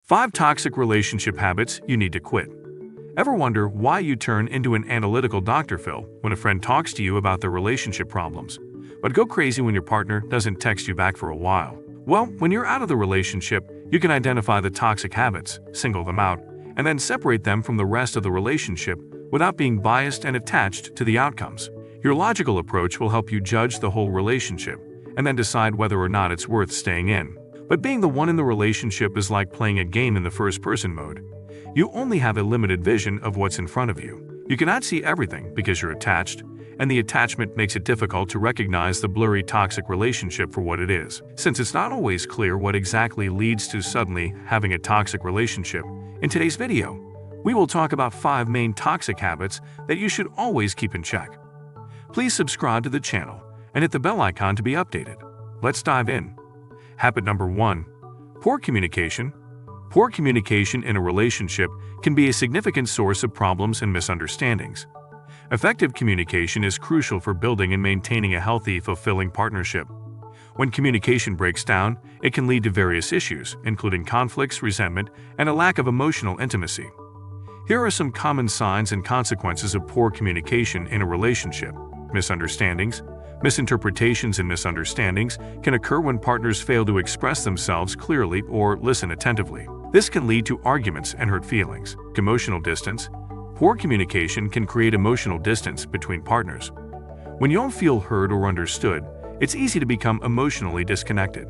5 toxic relationship habits you need to quit. Ever wonder why you turn into an analytical Dr. Phil when a friend talks to you about their relationship problems, but go crazy when your partner doesn't text you back for a while? Well, when you're out of the relationship, you can identify the toxic habits, single them out, and then separate them from the rest of the relationship without being biased and attached to the outcomes. Your logical approach will help you judge the whole relationship and then decide whether or not it's worth staying in. But being the one in the relationship is like playing a game in the first-person mode. You only have a limited vision of what's in front of you. You cannot see everything because you're attached, and the attachment makes it difficult to recognize the blurry toxic relationship for what it is. Since it's not always clear what exactly leads to suddenly having a toxic relationship, in today's video, we will talk about 5 main toxic habits that you should always keep in check. Please subscribe to the channel and hit the bell icon to be updated. Let's dive in. Habit number 1. Poor communication. Poor communication in a relationship can be a significant source of problems and misunderstandings. Effective communication is crucial for building and maintaining a healthy, fulfilling partnership. When communication breaks down, it can lead to various issues, including conflicts, resentment, and a lack of emotional intimacy. Here are some common signs and consequences of poor communication in a relationship. Misunderstandings. Misinterpretations and misunderstandings can occur when partners fail to express themselves clearly or listen attentively. This can lead to arguments and hurt feelings. Emotional distance. Poor communication can create emotional distance between partners. When you don't feel heard or understood, it's easy to become emotionally disconnected.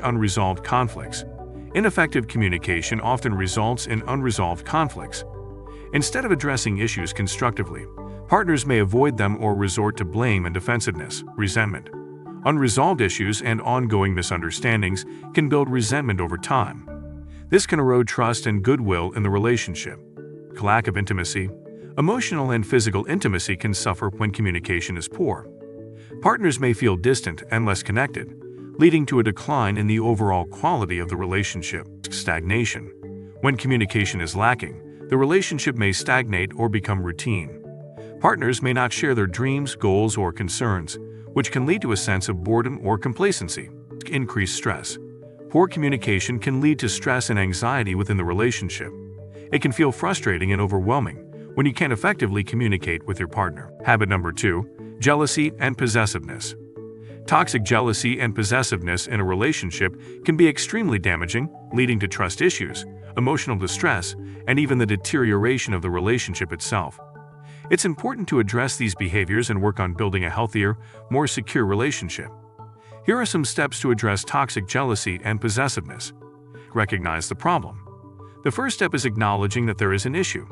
Unresolved conflicts. Ineffective communication often results in unresolved conflicts. Instead of addressing issues constructively, partners may avoid them or resort to blame and defensiveness. Resentment. Unresolved issues and ongoing misunderstandings can build resentment over time. This can erode trust and goodwill in the relationship. Lack of intimacy. Emotional and physical intimacy can suffer when communication is poor. Partners may feel distant and less connected, leading to a decline in the overall quality of the relationship. Stagnation. When communication is lacking, the relationship may stagnate or become routine. Partners may not share their dreams, goals, or concerns, which can lead to a sense of boredom or complacency. Increased stress. Poor communication can lead to stress and anxiety within the relationship. It can feel frustrating and overwhelming when you can't effectively communicate with your partner. Habit number 2. Jealousy and possessiveness. Toxic jealousy and possessiveness in a relationship can be extremely damaging, leading to trust issues, emotional distress, and even the deterioration of the relationship itself. It's important to address these behaviors and work on building a healthier, more secure relationship. Here are some steps to address toxic jealousy and possessiveness. Recognize the problem. The first step is acknowledging that there is an issue.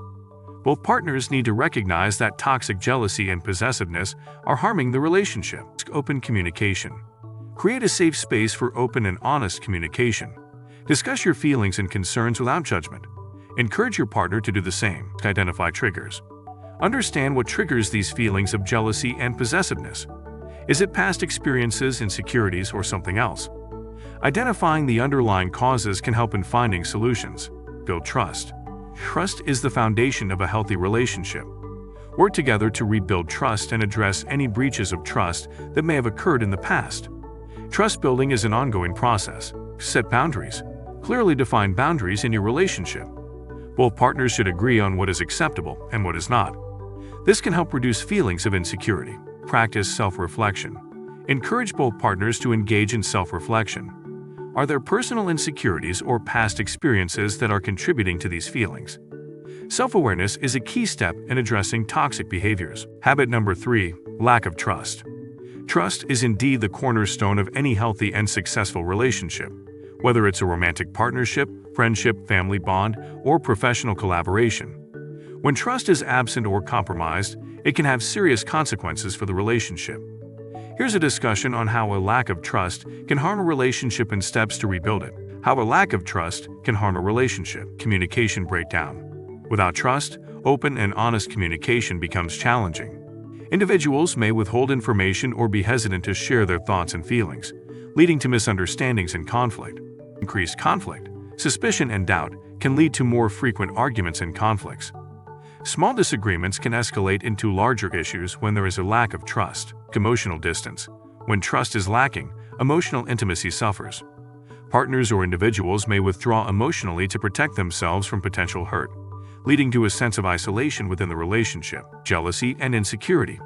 Both partners need to recognize that toxic jealousy and possessiveness are harming the relationship. Open communication. Create a safe space for open and honest communication. Discuss your feelings and concerns without judgment. Encourage your partner to do the same. Identify triggers. Understand what triggers these feelings of jealousy and possessiveness. Is it past experiences, insecurities, or something else? Identifying the underlying causes can help in finding solutions. Build trust. Trust is the foundation of a healthy relationship. Work together to rebuild trust and address any breaches of trust that may have occurred in the past. Trust building is an ongoing process. Set boundaries. Clearly define boundaries in your relationship. Both partners should agree on what is acceptable and what is not. This can help reduce feelings of insecurity. Practice self-reflection. Encourage both partners to engage in self-reflection. Are there personal insecurities or past experiences that are contributing to these feelings? Self-awareness is a key step in addressing toxic behaviors. Habit number 3. Lack of trust. Trust is indeed the cornerstone of any healthy and successful relationship. Whether it's a romantic partnership, friendship, family bond, or professional collaboration. When trust is absent or compromised, it can have serious consequences for the relationship. Here's a discussion on how a lack of trust can harm a relationship and steps to rebuild it. How a lack of trust can harm a relationship. Communication breakdown. Without trust, open and honest communication becomes challenging. Individuals may withhold information or be hesitant to share their thoughts and feelings, leading to misunderstandings and conflict. Increased conflict. Suspicion and doubt can lead to more frequent arguments and conflicts. Small disagreements can escalate into larger issues when there is a lack of trust. Emotional distance. When trust is lacking, emotional intimacy suffers. Partners or individuals may withdraw emotionally to protect themselves from potential hurt, leading to a sense of isolation within the relationship, jealousy, and insecurity.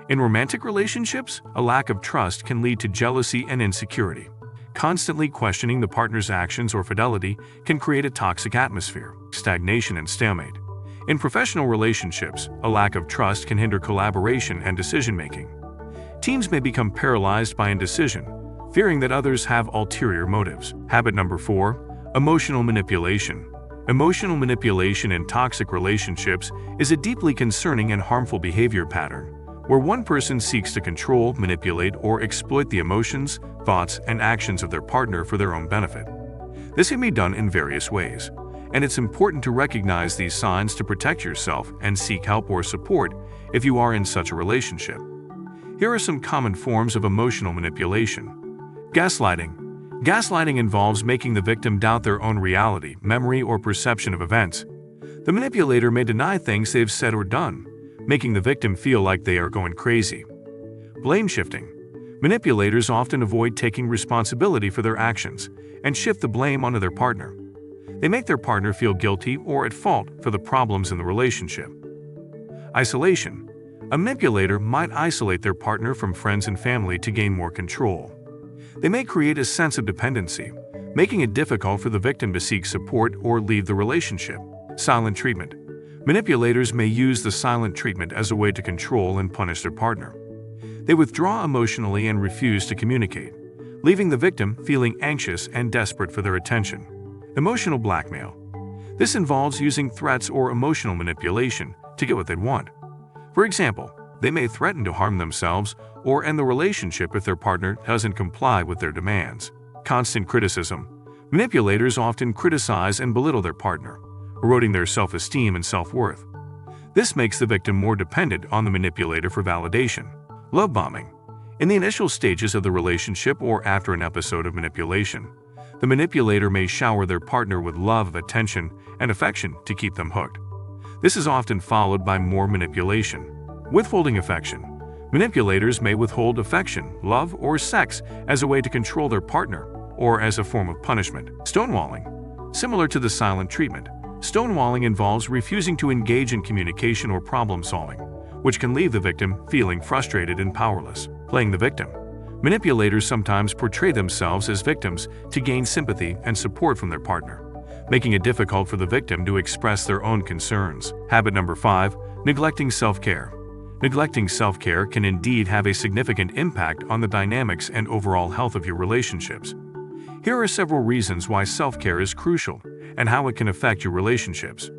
In romantic relationships, a lack of trust can lead to jealousy and insecurity. Constantly questioning the partner's actions or fidelity can create a toxic atmosphere, stagnation, and stalemate. In professional relationships, a lack of trust can hinder collaboration and decision-making. Teams may become paralyzed by indecision, fearing that others have ulterior motives. Habit number 4. Emotional manipulation. Emotional manipulation in toxic relationships is a deeply concerning and harmful behavior pattern, where one person seeks to control, manipulate, or exploit the emotions, thoughts, and actions of their partner for their own benefit. This can be done in various ways, and it's important to recognize these signs to protect yourself and seek help or support if you are in such a relationship. Here are some common forms of emotional manipulation. Gaslighting. Gaslighting involves making the victim doubt their own reality, memory, or perception of events. The manipulator may deny things they've said or done, making the victim feel like they are going crazy. Blame shifting. Manipulators often avoid taking responsibility for their actions and shift the blame onto their partner. They make their partner feel guilty or at fault for the problems in the relationship. Isolation. A manipulator might isolate their partner from friends and family to gain more control. They may create a sense of dependency, making it difficult for the victim to seek support or leave the relationship. Silent treatment. Manipulators may use the silent treatment as a way to control and punish their partner. They withdraw emotionally and refuse to communicate, leaving the victim feeling anxious and desperate for their attention. Emotional blackmail. This involves using threats or emotional manipulation to get what they want. For example, they may threaten to harm themselves or end the relationship if their partner doesn't comply with their demands. Constant criticism. Manipulators often criticize and belittle their partner, eroding their self-esteem and self-worth. This makes the victim more dependent on the manipulator for validation. Love bombing. In the initial stages of the relationship or after an episode of manipulation, the manipulator may shower their partner with love, attention, and affection to keep them hooked. This is often followed by more manipulation. Withholding affection. Manipulators may withhold affection, love, or sex as a way to control their partner or as a form of punishment. Stonewalling. Similar to the silent treatment, stonewalling involves refusing to engage in communication or problem-solving, which can leave the victim feeling frustrated and powerless. Playing the victim. Manipulators sometimes portray themselves as victims to gain sympathy and support from their partner, making it difficult for the victim to express their own concerns. Habit number 5. Neglecting self-care. Neglecting self-care can indeed have a significant impact on the dynamics and overall health of your relationships. Here are several reasons why self-care is crucial and how it can affect your relationships.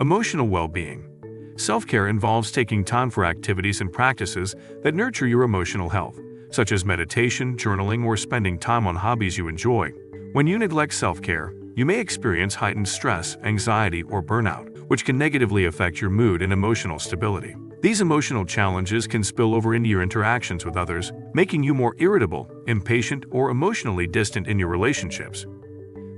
Emotional well-being. Self-care involves taking time for activities and practices that nurture your emotional health, such as meditation, journaling, or spending time on hobbies you enjoy. When you neglect self-care, you may experience heightened stress, anxiety, or burnout, which can negatively affect your mood and emotional stability. These emotional challenges can spill over into your interactions with others, making you more irritable, impatient, or emotionally distant in your relationships.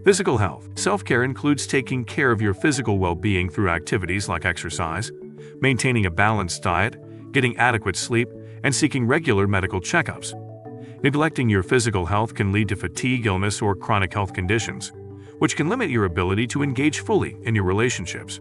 Physical health. Self-care includes taking care of your physical well-being through activities like exercise, maintaining a balanced diet, getting adequate sleep, and seeking regular medical checkups. Neglecting your physical health can lead to fatigue, illness, or chronic health conditions, which can limit your ability to engage fully in your relationships.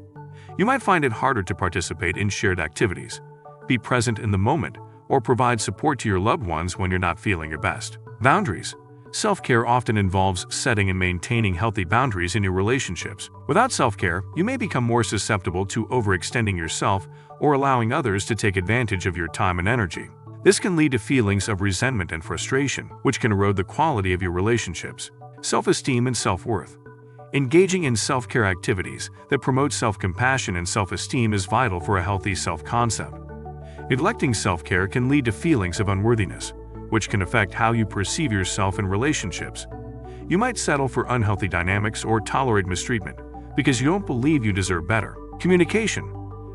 You might find it harder to participate in shared activities, be present in the moment, or provide support to your loved ones when you're not feeling your best. Boundaries. Self-care often involves setting and maintaining healthy boundaries in your relationships. Without self-care, you may become more susceptible to overextending yourself or allowing others to take advantage of your time and energy. This can lead to feelings of resentment and frustration, which can erode the quality of your relationships. Self-esteem and self-worth. Engaging in self-care activities that promote self-compassion and self-esteem is vital for a healthy self-concept. Neglecting self-care can lead to feelings of unworthiness, which can affect how you perceive yourself in relationships. You might settle for unhealthy dynamics or tolerate mistreatment because you don't believe you deserve better. Communication.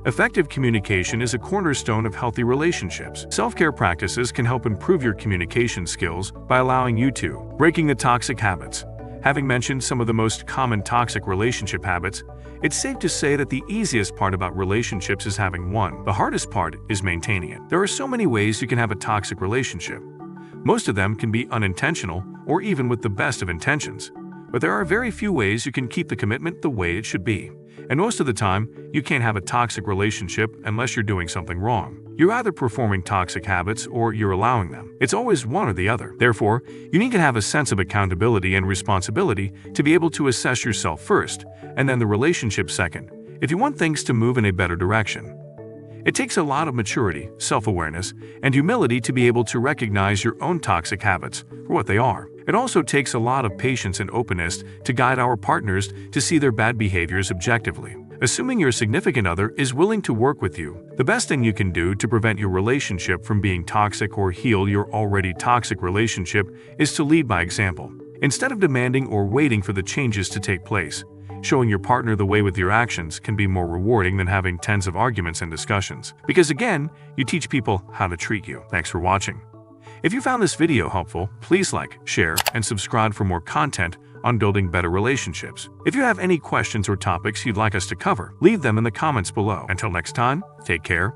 Effective communication is a cornerstone of healthy relationships. Self-care practices can help improve your communication skills by allowing you to breaking the toxic habits. Having mentioned some of the most common toxic relationship habits, it's safe to say that the easiest part about relationships is having one. The hardest part is maintaining it. There are so many ways you can have a toxic relationship. Most of them can be unintentional or even with the best of intentions. But there are very few ways you can keep the commitment the way it should be. And most of the time, you can't have a toxic relationship unless you're doing something wrong. You're either performing toxic habits or you're allowing them. It's always one or the other. Therefore, you need to have a sense of accountability and responsibility to be able to assess yourself first, and then the relationship second, if you want things to move in a better direction. It takes a lot of maturity, self-awareness, and humility to be able to recognize your own toxic habits for what they are. It also takes a lot of patience and openness to guide our partners to see their bad behaviors objectively. Assuming your significant other is willing to work with you, the best thing you can do to prevent your relationship from being toxic or heal your already toxic relationship is to lead by example. Instead of demanding or waiting for the changes to take place, showing your partner the way with your actions can be more rewarding than having tens of arguments and discussions. Because again, you teach people how to treat you. Thanks for watching. If you found this video helpful, please like, share, and subscribe for more content on building better relationships. If you have any questions or topics you'd like us to cover, leave them in the comments below. Until next time, take care.